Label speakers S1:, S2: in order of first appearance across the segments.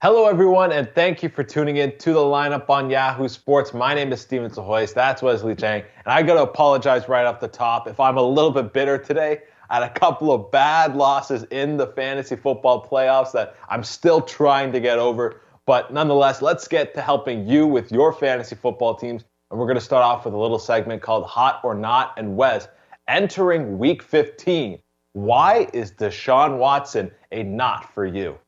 S1: Hello, everyone, and thank you for tuning in to the lineup on Yahoo Sports. My name is Steven Psihogios. That's Wesley Chang, and I got to apologize right off the top if I'm a little bit bitter today. I had a couple of bad losses in the fantasy football playoffs that I'm still trying to get over. But nonetheless, let's get to helping you with your fantasy football teams. And we're going to start off with a little segment called Hot or Not. And Wes, entering Week 15, why is Deshaun Watson a not for you?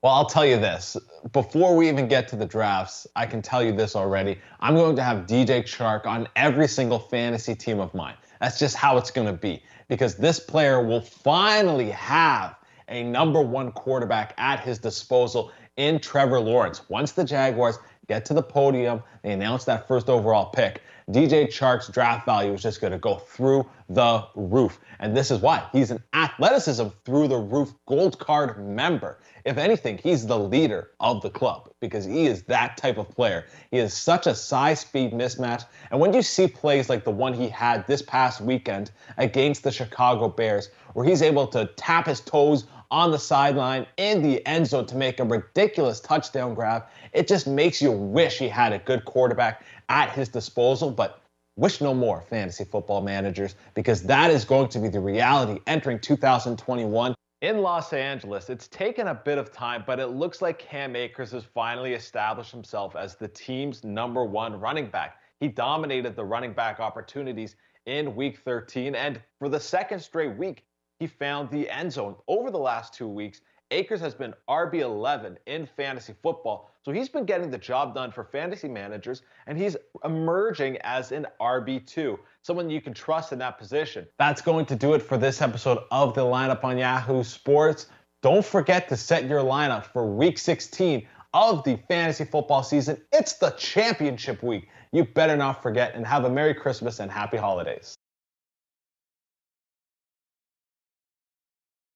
S2: Well, I'll tell you this. Before we even get to the drafts, I can tell you this already. I'm going to have DJ Chark on every single fantasy team of mine. That's just how it's going to be, because this player will finally have a number one quarterback at his disposal in Trevor Lawrence. Once the Jaguars get to the podium, they announce that first overall pick, DJ Chark's draft value is just going to go through the roof. And this is why. He's an athleticism through the roof gold card member. If anything, he's the leader of the club because he is that type of player. He is such a size-speed mismatch. And when you see plays like the one he had this past weekend against the Chicago Bears, where he's able to tap his toes on the sideline in the end zone to make a ridiculous touchdown grab, it just makes you wish he had a good quarterback at his disposal. But wish no more, fantasy football managers, because that is going to be the reality entering 2021.
S1: In Los Angeles, it's taken a bit of time, but it looks like Cam Akers has finally established himself as the team's number one running back. He dominated the running back opportunities in Week 13, and for the second straight week, he found the end zone. Over the last 2 weeks, Akers has been RB11 in fantasy football, so he's been getting the job done for fantasy managers, and he's emerging as an RB2, someone you can trust in that position.
S2: That's going to do it for this episode of the lineup on Yahoo Sports. Don't forget to set your lineup for Week 16 of the fantasy football season. It's the championship week. You better not forget, and have a Merry Christmas and Happy Holidays.